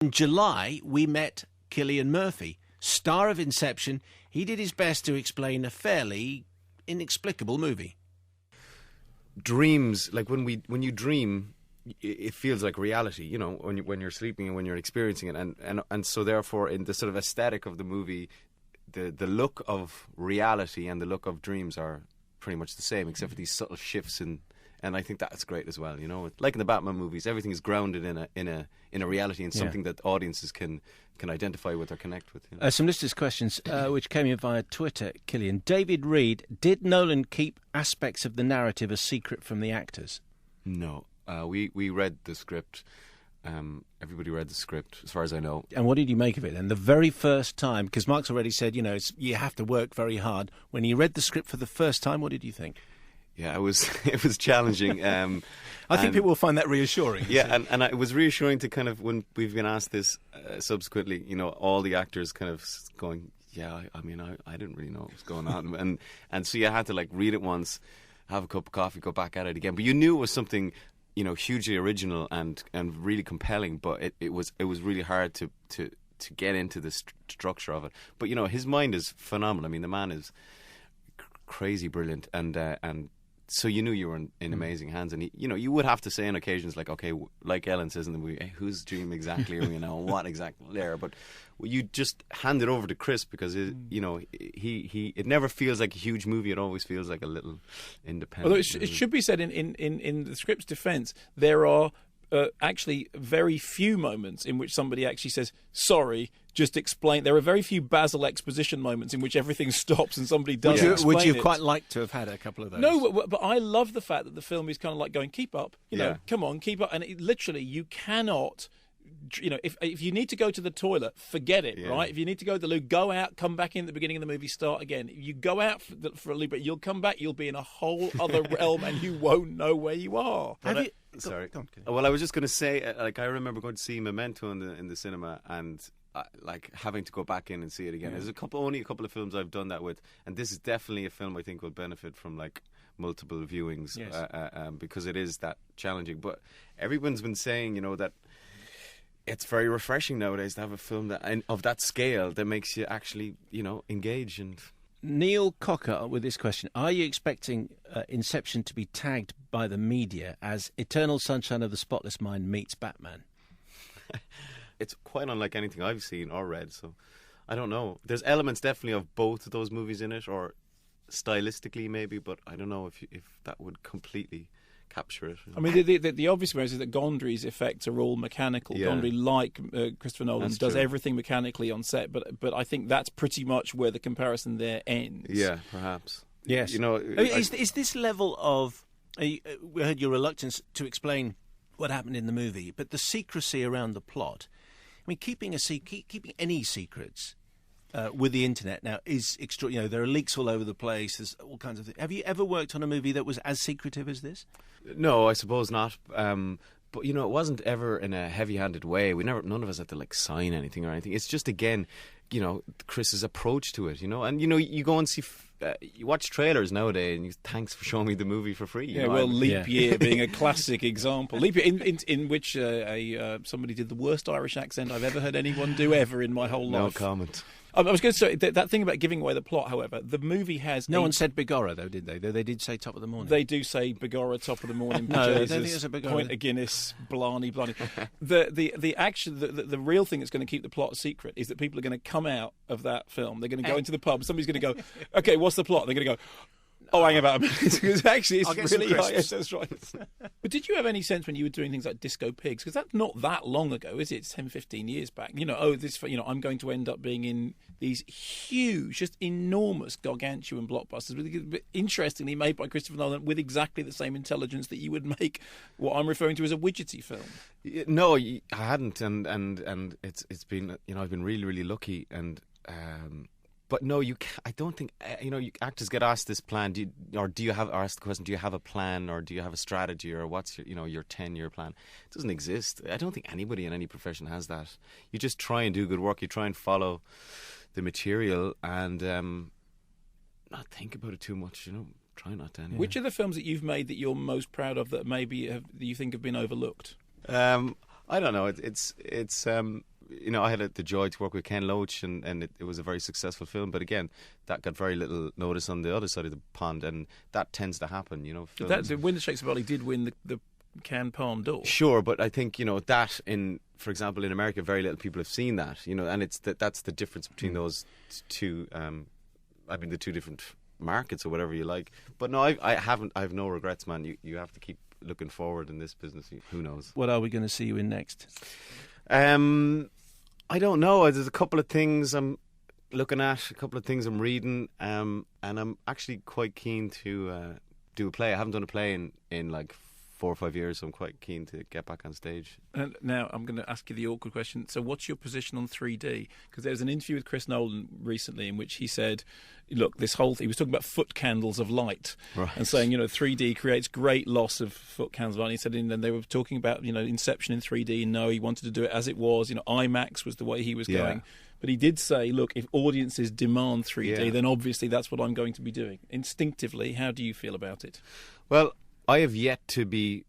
In July, we met Cillian Murphy, star of Inception. He did his best to explain a fairly inexplicable movie. Dreams, like when you dream, it feels like reality, you know, when you're sleeping and when you're experiencing it, and so therefore in the sort of aesthetic of the movie, the look of reality and the look of dreams are pretty much the same, except for these subtle shifts and I think that's great as well. You know, like in the Batman movies, everything is grounded in a reality and something that audiences can identify with or connect with. You know? Some listeners' questions which came in via Twitter, Cillian. David Reed, did Nolan keep aspects of the narrative a secret from the actors? No, we read the script. Everybody read the script, as far as I know. And what did you make of it then? The very first time, because Mark's already said, you know, you have to work very hard. When you read the script for the first time, what did you think? Yeah, it was challenging. I think people will find that reassuring. Yeah, and it was reassuring to kind of, when we've been asked this subsequently, you know, all the actors kind of going, yeah, I mean, I didn't really know what was going on. and so you had to, like, read it once, have a cup of coffee, go back at it again. But you knew it was something, you know, hugely original and really compelling, but it was really hard to get into the structure of it. But, you know, his mind is phenomenal. I mean, the man is crazy brilliant, and so you knew you were in amazing hands. And he, you know, you would have to say on occasions, like, okay, like Ellen says in the movie, hey, whose dream exactly are we now? What exactly there? But you just hand it over to Chris, because you know, it never feels like a huge movie. It always feels like a little independent. Although it should be said, in the script's defence, there are actually very few moments in which somebody actually says, sorry, just explain. There are very few Basil exposition moments in which everything stops and somebody does explain Would you it. quite like to have had a couple of those? No, but I love the fact that the film is kind of like going, keep up, you know, come on, keep up. And literally, you cannot, you know, if you need to go to the toilet, forget it, right? If you need to go to the loo, go out, come back in at the beginning of the movie, start again. You go out for a loo, but you'll come back, you'll be in a whole other realm and you won't know where you are. Sorry. Well, I was just going to say, like, I remember going to see Memento in the cinema, and like having to go back in and see it again. There's only a couple of films I've done that with, and this is definitely a film I think will benefit from like multiple viewings, because it is that challenging. But everyone's been saying, you know, that it's very refreshing nowadays to have a film of that scale that makes you actually, you know, engage. And Neil Cocker with this question: are you expecting Inception to be tagged by the media as Eternal Sunshine of the Spotless Mind meets Batman? It's quite unlike anything I've seen or read, so I don't know. There's elements definitely of both of those movies in it, or stylistically maybe, but I don't know if that would completely capture it. I mean, the obvious one is that Gondry's effects are all mechanical. Gondry, like Christopher Nolan, does everything mechanically on set, but I think that's pretty much where the comparison there ends. Yeah, perhaps. Yes. You know, is this level of... we heard your reluctance to explain what happened in the movie, but the secrecy around the plot... I mean, keeping any secrets with the internet now is extraordinary. You know, there are leaks all over the place. There's all kinds of things. Have you ever worked on a movie that was as secretive as this? No, I suppose not. But, you know, it wasn't ever in a heavy-handed way. None of us had to, like, sign anything or anything. It's just, again, you know, Chris's approach to it, you know. And, you know, you go and see... you watch trailers nowadays, and thanks for showing me the movie for free. You know? Leap Year being a classic example. Leap Year, in which somebody did the worst Irish accent I've ever heard anyone do ever in my whole life. No comment. I was going to say, that thing about giving away the plot, however, the movie has... No one said Bigorra, though, did they? Though they did say Top of the Morning. They do say Bigorra, Top of the Morning. No, I don't think it's a Bigorra. Point of Guinness, Blarney. The action, the real thing that's going to keep the plot secret is that people are going to come out of that film. They're going to go into the pub. Somebody's going to go, okay, what's the plot? They're going to go... Oh, hang about a minute, because actually it's really high. Yes, that's right. But did you have any sense when you were doing things like Disco Pigs? Because that's not that long ago, is it? It's 10, 15 years back. You know, I'm going to end up being in these huge, just enormous, gargantuan blockbusters, interestingly made by Christopher Nolan with exactly the same intelligence that you would make what I'm referring to as a widgety film. No, I hadn't, and it's been, you know, I've been really, really lucky, and. But no, I don't think, you know, actors get asked this plan, asked the question, do you have a plan, or do you have a strategy, or what's your 10-year plan? It doesn't exist. I don't think anybody in any profession has that. You just try and do good work. You try and follow the material and not think about it too much. You know, try not to. Anyway. Which are the films that you've made that you're most proud of that maybe that you think have been overlooked? I don't know. It's I had the joy to work with Ken Loach, and it was a very successful film. But again, that got very little notice on the other side of the pond, and that tends to happen. The Win the Shakespeare Valley did win the Cannes Palme d'Or. Sure, but I think that for example, in America, very little people have seen that. And that's the difference between those two. The two different markets or whatever you like. But no, I have no regrets, man. You have to keep looking forward in this business. Who knows? What are we going to see you in next? I don't know. There's a couple of things I'm looking at, a couple of things I'm reading, and I'm actually quite keen to do a play. I haven't done a play in like 4 or 5 years, so I'm quite keen to get back on stage. And now I'm going to ask you the awkward question. So what's your position on 3D? Because there was an interview with Chris Nolan recently in which he said, look, this whole thing, he was talking about foot candles of light, right, and saying, 3D creates great loss of foot candles of light. And he said, and then they were talking about, Inception in 3D. No, he wanted to do it as it was. IMAX was the way he was going. But he did say, look, if audiences demand 3D, then obviously that's what I'm going to be doing. Instinctively, how do you feel about it? Well, I have yet to be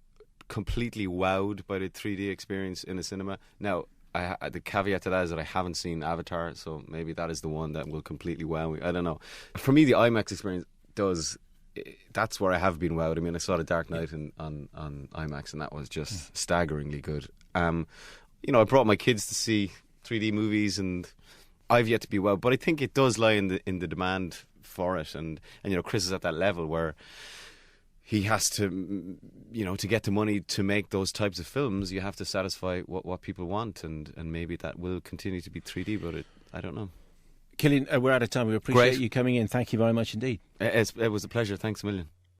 completely wowed by the 3D experience in a cinema. Now, the caveat to that is that I haven't seen Avatar, so maybe that is the one that will completely wow me. I don't know. For me, the IMAX experience that's where I have been wowed. I mean, I saw The Dark Knight on IMAX, and that was just staggeringly good. I brought my kids to see 3D movies, and I've yet to be wowed. But I think it does lie in the demand for it, and Chris is at that level where he has to, to get the money to make those types of films, you have to satisfy what people want, and maybe that will continue to be 3D, but I don't know. Cillian, we're out of time. We appreciate you coming in. Thank you very much indeed. It was a pleasure. Thanks a million.